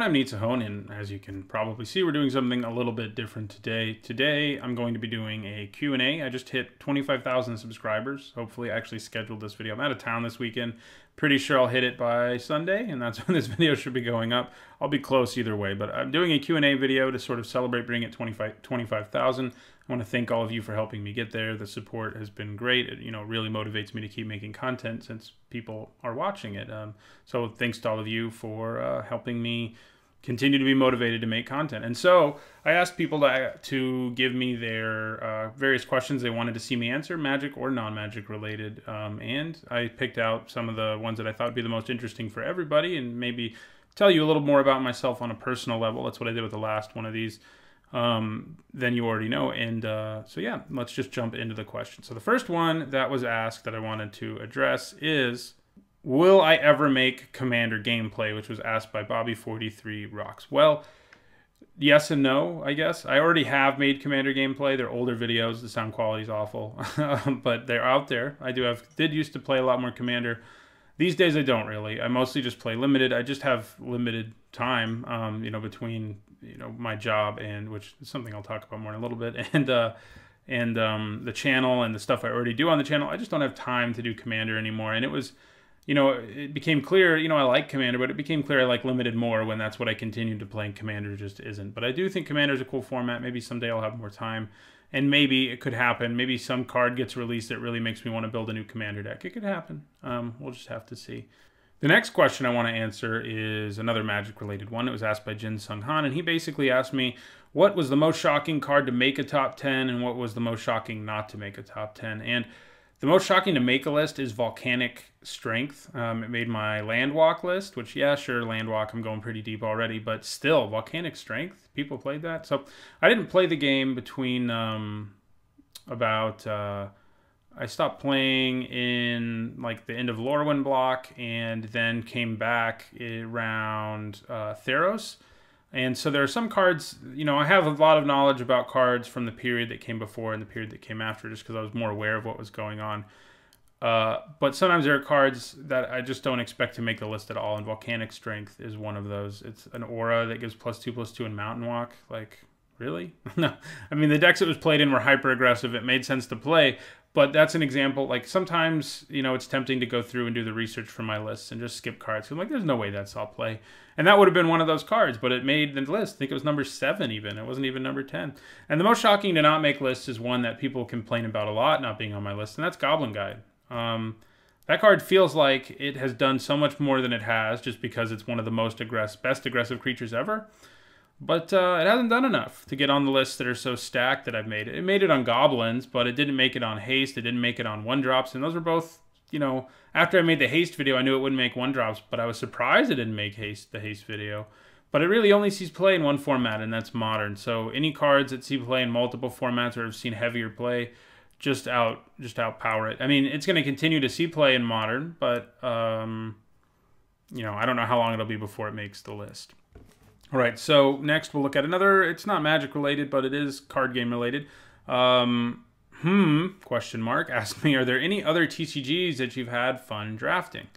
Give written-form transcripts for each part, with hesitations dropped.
I'm Nitsuhone, and as you can probably see, we're doing something a little bit different today. Today, I'm going to be doing a Q&A. I just hit 25,000 subscribers. Hopefully, I actually scheduled this video. I'm out of town this weekend. Pretty sure I'll hit it by Sunday, and that's when this video should be going up. I'll be close either way, but I'm doing a Q&A video to sort of celebrate bringing it 25,000. I want to thank all of you for helping me get there. The support has been great. It, really motivates me to keep making content since people are watching it. So thanks to all of you for helping me continue to be motivated to make content. And so I asked people to give me their various questions they wanted to see me answer, magic or non-magic related. And I picked out some of the ones that I thought would be the most interesting for everybody and maybe tell you a little more about myself on a personal level. That's what I did with the last one of these. Then you already know. And so yeah, let's just jump into the question. So the first one that was asked that I wanted to address is, will I ever make Commander gameplay, which was asked by Bobby43 Rocks. Well, yes and no, I guess. I already have made Commander gameplay. They're older videos. The sound quality is awful, but they're out there. I did used to play a lot more Commander. These days I don't really. I mostly just play limited. I just have limited time, between my job and, which is something I'll talk about more in a little bit, and the channel and the stuff I already do on the channel. I just don't have time to do Commander anymore. And it was, it became clear, I like Commander, but it became clear I like limited more when that's what I continued to play, and Commander just isn't. But I do think Commander is a cool format. Maybe someday I'll have more time, and maybe it could happen. Maybe some card gets released that really makes me want to build a new Commander deck. It could happen. We'll just have to see. The next question I want to answer is another Magic-related one. It was asked by Jin Sung Han, and he basically asked me, what was the most shocking card to make a top 10, and what was the most shocking not to make a top 10? And the most shocking to make a list is Volcanic Strength. It made my Landwalk list, which, yeah, sure, Landwalk, I'm going pretty deep already, but still, Volcanic Strength, people played that. So I didn't play the game between I stopped playing in like the end of Lorwyn block and then came back around Theros. And so there are some cards, I have a lot of knowledge about cards from the period that came before and the period that came after, just because I was more aware of what was going on. But sometimes there are cards that I just don't expect to make the list at all, and Volcanic Strength is one of those. It's an aura that gives +2/+2 in Mountain Walk. Like, really? No. I mean, the decks it was played in were hyper-aggressive. It made sense to play, but that's an example. Like, sometimes, it's tempting to go through and do the research for my lists and just skip cards. So I'm like, there's no way that's all play. And that would have been one of those cards, but it made the list. I think it was number 7 even. It wasn't even number 10. And the most shocking to not make lists is one that people complain about a lot not being on my list, and that's Goblin Guide. That card feels like it has done so much more than it has just because it's one of the best aggressive creatures ever. But it hasn't done enough to get on the lists that are so stacked that I've made it. It made it on Goblins, but it didn't make it on Haste. It didn't make it on 1-drops. And those were both, after I made the Haste video, I knew it wouldn't make 1-drops, but I was surprised it didn't make the Haste video. But it really only sees play in one format, and that's Modern. So any cards that see play in multiple formats or have seen heavier play, just outpower it. I mean, it's going to continue to see play in Modern, but, I don't know how long it'll be before it makes the list. All right, so next we'll look at another, it's not Magic related, but it is card game related. Question mark, asked me, are there any other TCGs that you've had fun drafting?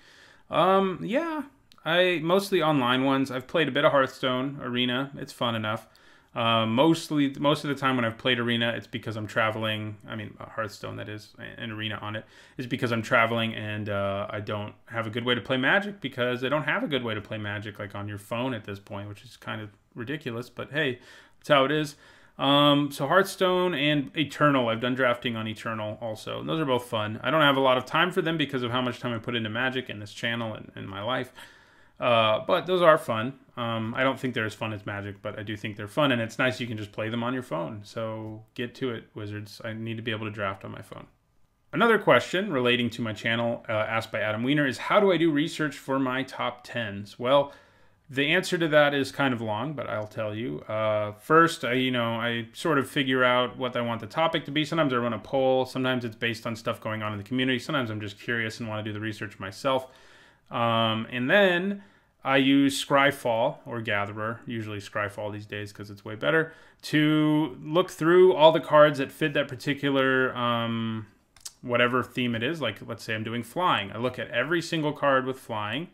Yeah, mostly online ones. I've played a bit of Hearthstone, Arena, it's fun enough. Most of the time when I've played Arena, it's because I'm traveling. I mean, Hearthstone, that is, an Arena on it, is because I'm traveling and I don't have a good way to play Magic because I don't have a good way to play Magic like on your phone at this point, which is kind of ridiculous, but hey, that's how it is. So Hearthstone and Eternal, I've done drafting on Eternal also, and those are both fun. I don't have a lot of time for them because of how much time I put into Magic and this channel and in my life. But those are fun. I don't think they're as fun as Magic, but I do think they're fun, and it's nice you can just play them on your phone. So get to it, Wizards. I need to be able to draft on my phone. Another question relating to my channel, asked by Adam Wiener, is how do I do research for my top 10s? Well, the answer to that is kind of long, but I'll tell you. First, I sort of figure out what I want the topic to be. Sometimes I run a poll. Sometimes it's based on stuff going on in the community. Sometimes I'm just curious and want to do the research myself. And then I use Scryfall or Gatherer, usually Scryfall these days because it's way better, to look through all the cards that fit that particular whatever theme it is. Like, let's say I'm doing flying. I look at every single card with flying,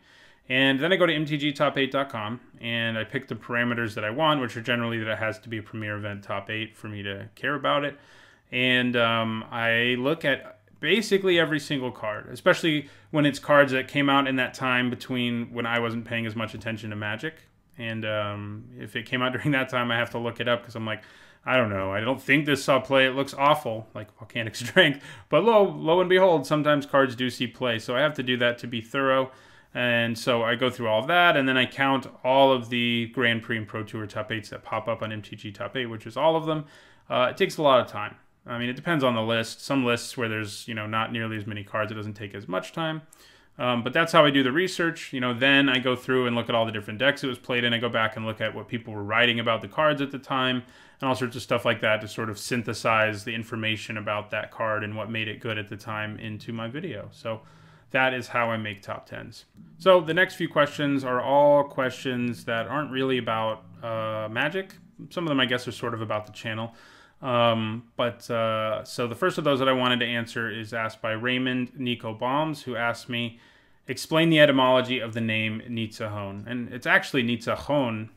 And then I go to mtgtop8.com and I pick the parameters that I want, which are generally that it has to be a premier event top 8 for me to care about it. And I look at basically every single card, especially when it's cards that came out in that time between when I wasn't paying as much attention to Magic. And if it came out during that time, I have to look it up because I'm like, I don't know. I don't think this saw play. It looks awful, like Volcanic Strength. But lo and behold, sometimes cards do see play. So I have to do that to be thorough. And so I go through all of that, and then I count all of the Grand Prix and Pro Tour top 8s that pop up on MTG Top 8, which is all of them. It takes a lot of time. I mean, it depends on the list. Some lists where there's, not nearly as many cards, it doesn't take as much time. But that's how I do the research. Then I go through and look at all the different decks it was played in. I go back and look at what people were writing about the cards at the time and all sorts of stuff like that to sort of synthesize the information about that card and what made it good at the time into my video. So that is how I make top 10s. So the next few questions are all questions that aren't really about Magic. Some of them, I guess, are sort of about the channel. So the first of those that I wanted to answer is asked by Raymond Nico Bombs, who asked me, explain the etymology of the name Nitzahon. And it's actually Nitzahon,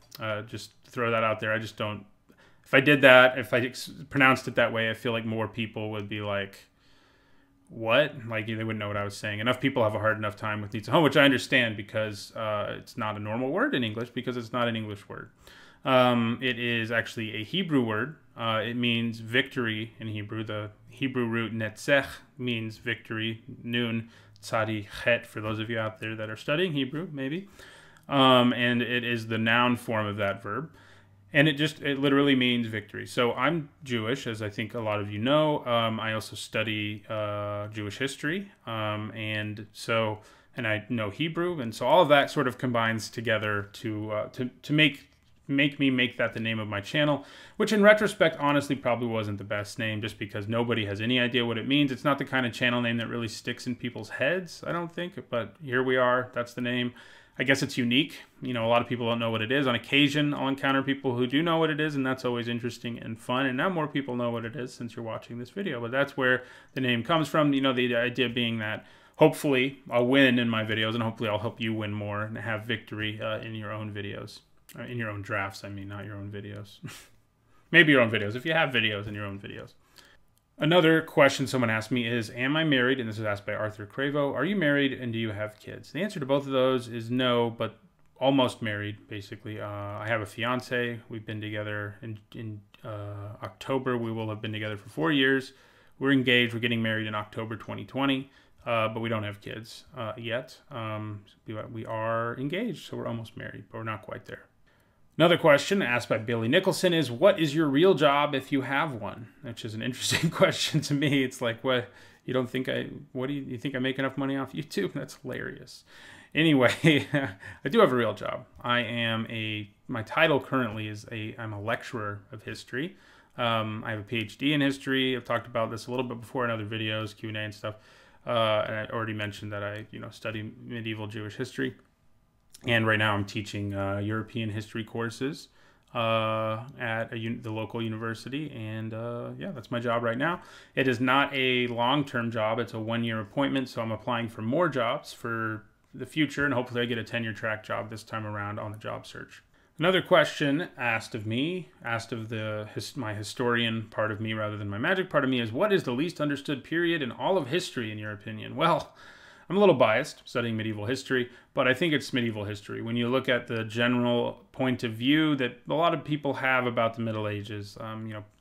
just to throw that out there. I just don't, if I did that, if I pronounced it that way, I feel like more people would be like, what? Like, they wouldn't know what I was saying. Enough people have a hard enough time with Nitzahon, which I understand because it's not a normal word in English because it's not an English word. It is actually a Hebrew word. It means victory in Hebrew. The Hebrew root netzech means victory. Nun, tzadi, chet, for those of you out there that are studying Hebrew, maybe. And it is the noun form of that verb. And it literally means victory. So I'm Jewish, as I think a lot of you know. I also study Jewish history. And I know Hebrew. And so all of that sort of combines together to make me make that the name of my channel, which in retrospect honestly probably wasn't the best name just because nobody has any idea what it means. It's not the kind of channel name that really sticks in people's heads, I don't think, but here we are. That's the name. I guess it's unique. A lot of people don't know what it is. On occasion, I'll encounter people who do know what it is, and that's always interesting and fun. And now more people know what it is since you're watching this video, but that's where the name comes from. The idea being that hopefully I'll win in my videos, and hopefully I'll help you win more and have victory in your own videos. In your own drafts, I mean, not your own videos. Maybe your own videos, if you have videos in your own videos. Another question someone asked me is, am I married? And this is asked by Arthur Cravo. Are you married and do you have kids? The answer to both of those is no, but almost married, basically. I have a fiance. We've been together in October. We will have been together for 4 years. We're engaged. We're getting married in October 2020, but we don't have kids yet. We are engaged, so we're almost married, but we're not quite there. Another question asked by Billy Nicholson is, what is your real job if you have one? Which is an interesting question to me. It's like, what do you think I make enough money off YouTube? That's hilarious. Anyway, I do have a real job. My title currently is I'm a lecturer of history. I have a PhD in history. I've talked about this a little bit before in other videos, Q&A and stuff. And I already mentioned that I study medieval Jewish history. And right now I'm teaching European history courses at the local university. And yeah, that's my job right now. It is not a long-term job. It's a 1-year appointment. So I'm applying for more jobs for the future. And hopefully I get a tenure track job this time around on the job search. Another question asked of my historian part of me rather than my magic part of me is, what is the least understood period in all of history in your opinion? Well, I'm a little biased studying medieval history, but I think it's medieval history. When you look at the general point of view that a lot of people have about the Middle Ages,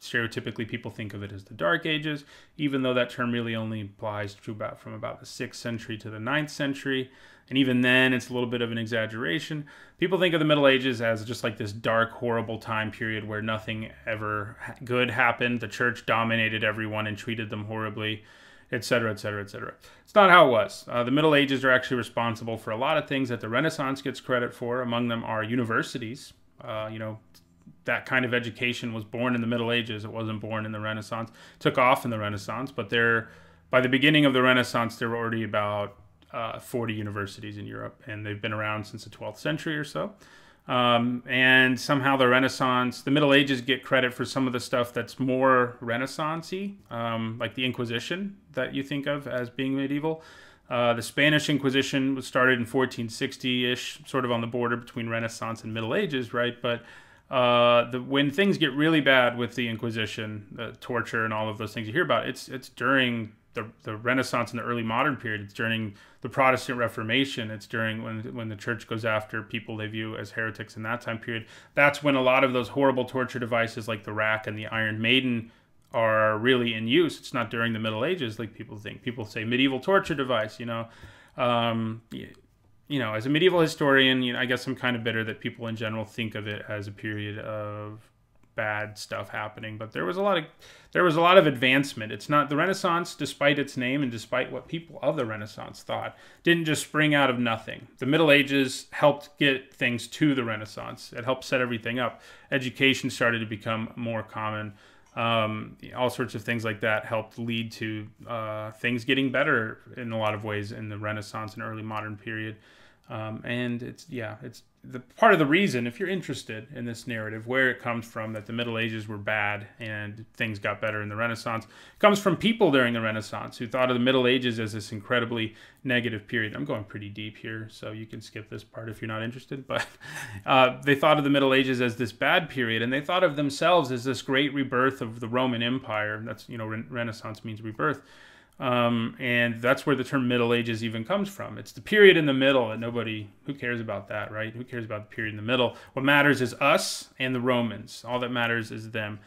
stereotypically people think of it as the Dark Ages, even though that term really only applies to from about the 6th century to the 9th century. And even then, it's a little bit of an exaggeration. People think of the Middle Ages as just like this dark, horrible time period where nothing ever good happened. The church dominated everyone and treated them horribly, etc., etc., etc. It's not how it was. The Middle Ages are actually responsible for a lot of things that the Renaissance gets credit for. Among them are universities. That kind of education was born in the Middle Ages. It wasn't born in the Renaissance. It took off in the Renaissance, but by the beginning of the Renaissance, there were already about 40 universities in Europe, and they've been around since the 12th century or so. And somehow the Middle Ages get credit for some of the stuff that's more Renaissance-y, like the Inquisition that you think of as being medieval. The Spanish Inquisition was started in 1460-ish, sort of on the border between Renaissance and Middle Ages, right? But when things get really bad with the Inquisition, the torture and all of those things you hear about, it's during the Renaissance and the early modern period. It's during the Protestant Reformation. It's during when the church goes after people they view as heretics in that time period. That's when a lot of those horrible torture devices like the rack and the Iron Maiden are really in use. It's not during the Middle Ages like people think. People say medieval torture device, as a medieval historian, I guess I'm kind of bitter that people in general think of it as a period of bad stuff happening, but there was a lot of advancement. It's not the Renaissance, despite its name and despite what people of the Renaissance thought, didn't just spring out of nothing. The Middle Ages helped get things to the Renaissance. It helped set everything up. Education started to become more common. All sorts of things like that helped lead to things getting better in a lot of ways in the Renaissance and early modern period. And it's the part of the reason, if you're interested in this narrative, where it comes from, that the Middle Ages were bad and things got better in the Renaissance, comes from people during the Renaissance who thought of the Middle Ages as this incredibly negative period. I'm going pretty deep here, so you can skip this part if you're not interested, but they thought of the Middle Ages as this bad period, and they thought of themselves as this great rebirth of the Roman Empire. That's, Renaissance means rebirth. And that's where the term Middle Ages even comes from. It's the period in the middle that who cares about that, right? Who cares about the period in the middle? What matters is us and the Romans. All that matters is them.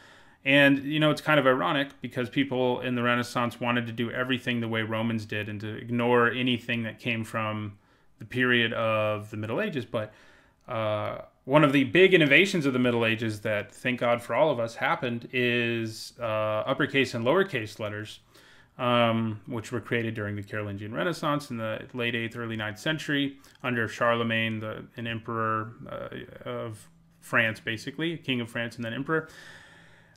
And, it's kind of ironic because people in the Renaissance wanted to do everything the way Romans did and to ignore anything that came from the period of the Middle Ages. But one of the big innovations of the Middle Ages that, thank God for all of us, happened is uppercase and lowercase letters. Which were created during the Carolingian Renaissance in the late 8th, early 9th century under Charlemagne, an emperor of France, basically, king of France and then emperor.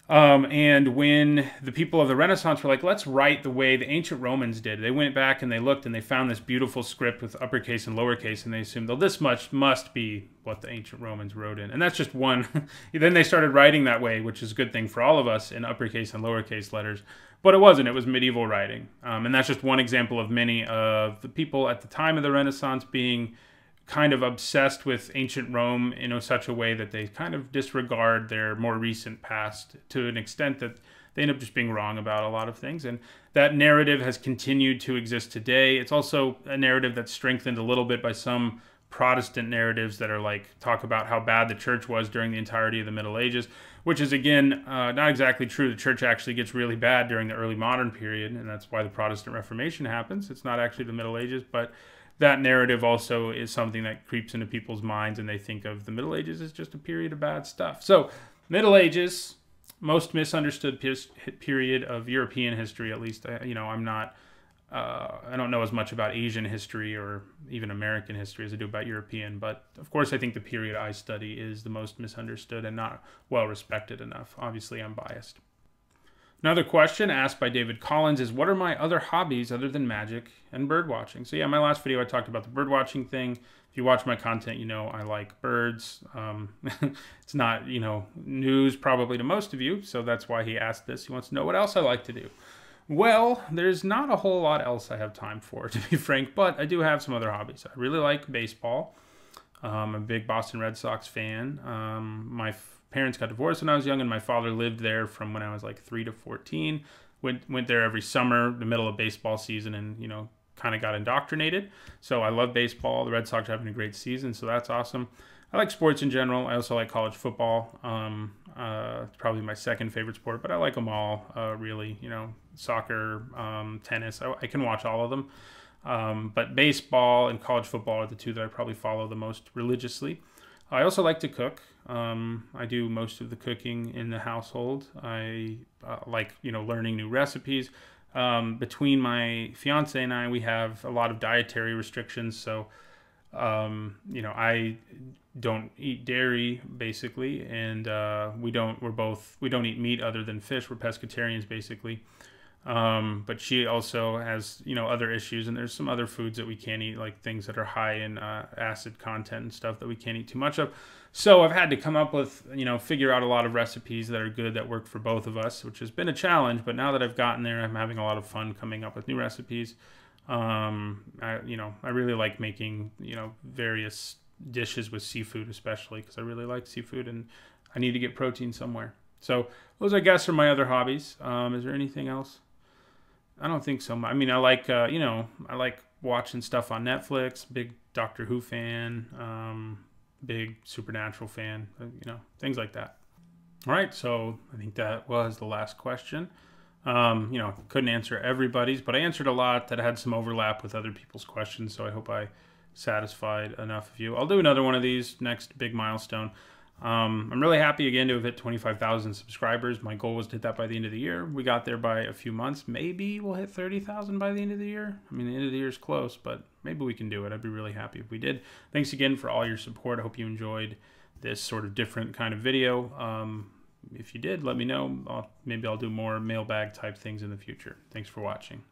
And when the people of the Renaissance were like, let's write the way the ancient Romans did, they went back and they looked and they found this beautiful script with uppercase and lowercase, and they assumed, this much must be what the ancient Romans wrote in. And that's just one. Then they started writing that way, which is a good thing for all of us, in uppercase and lowercase letters. But it wasn't. It was medieval writing. And that's just one example of many of the people at the time of the Renaissance being kind of obsessed with ancient Rome in such a way that they kind of disregard their more recent past to an extent that they end up just being wrong about a lot of things. And that narrative has continued to exist today. It's also a narrative that's strengthened a little bit by some Protestant narratives that are talk about how bad the church was during the entirety of the Middle Ages, which is, again, not exactly true. The church actually gets really bad during the early modern period, and that's why the Protestant Reformation happens. It's not actually the Middle Ages, but that narrative also is something that creeps into people's minds, and they think of the Middle Ages as just a period of bad stuff. So, Middle Ages, most misunderstood period of European history, at least. I don't know as much about Asian history or even American history as I do about European, but of course I think the period I study is the most misunderstood and not well respected enough. Obviously, I'm biased. Another question asked by David Collins is, what are my other hobbies other than magic and bird watching? So yeah, my last video I talked about the bird watching thing. If you watch my content, I like birds. It's not, news probably to most of you, so that's why he asked this. He wants to know what else I like to do. Well, there's not a whole lot else I have time for, to be frank, but I do have some other hobbies. I really like baseball. I'm a big Boston Red Sox fan. My parents got divorced when I was young, and my father lived there from when I was 3 to 14. Went there every summer, the middle of baseball season, and, kind of got indoctrinated. So I love baseball. The Red Sox are having a great season, so that's awesome. I like sports in general. I also like college football. It's probably my second favorite sport, but I like them all, really. Soccer, tennis. I can watch all of them. But baseball and college football are the two that I probably follow the most religiously. I also like to cook. I do most of the cooking in the household. I like, learning new recipes. Between my fiance and I, we have a lot of dietary restrictions. So, I don't eat dairy basically. And, we don't eat meat other than fish. We're pescatarians basically. But she also has, other issues, and there's some other foods that we can't eat, like things that are high in acid content and stuff that we can't eat too much of. So I've had to come up with, figure out a lot of recipes that are good, that work for both of us, which has been a challenge. But now that I've gotten there, I'm having a lot of fun coming up with new recipes. I really like making, various dishes with seafood, especially because I really like seafood and I need to get protein somewhere. So those, I guess, are my other hobbies. Is there anything else? I don't think so. I mean, I like, I like watching stuff on Netflix. Big Doctor Who fan, big Supernatural fan, things like that. All right, so I think that was the last question. Couldn't answer everybody's, but I answered a lot that had some overlap with other people's questions, so I hope I satisfied enough of you. I'll do another one of these next big milestone. I'm really happy again to have hit 25,000 subscribers. My goal was to hit that by the end of the year. We got there by a few months. Maybe we'll hit 30,000 by the end of the year. I mean, the end of the year is close, but maybe we can do it. I'd be really happy if we did. Thanks again for all your support. I hope you enjoyed this sort of different kind of video. If you did, let me know. Maybe I'll do more mailbag type things in the future. Thanks for watching.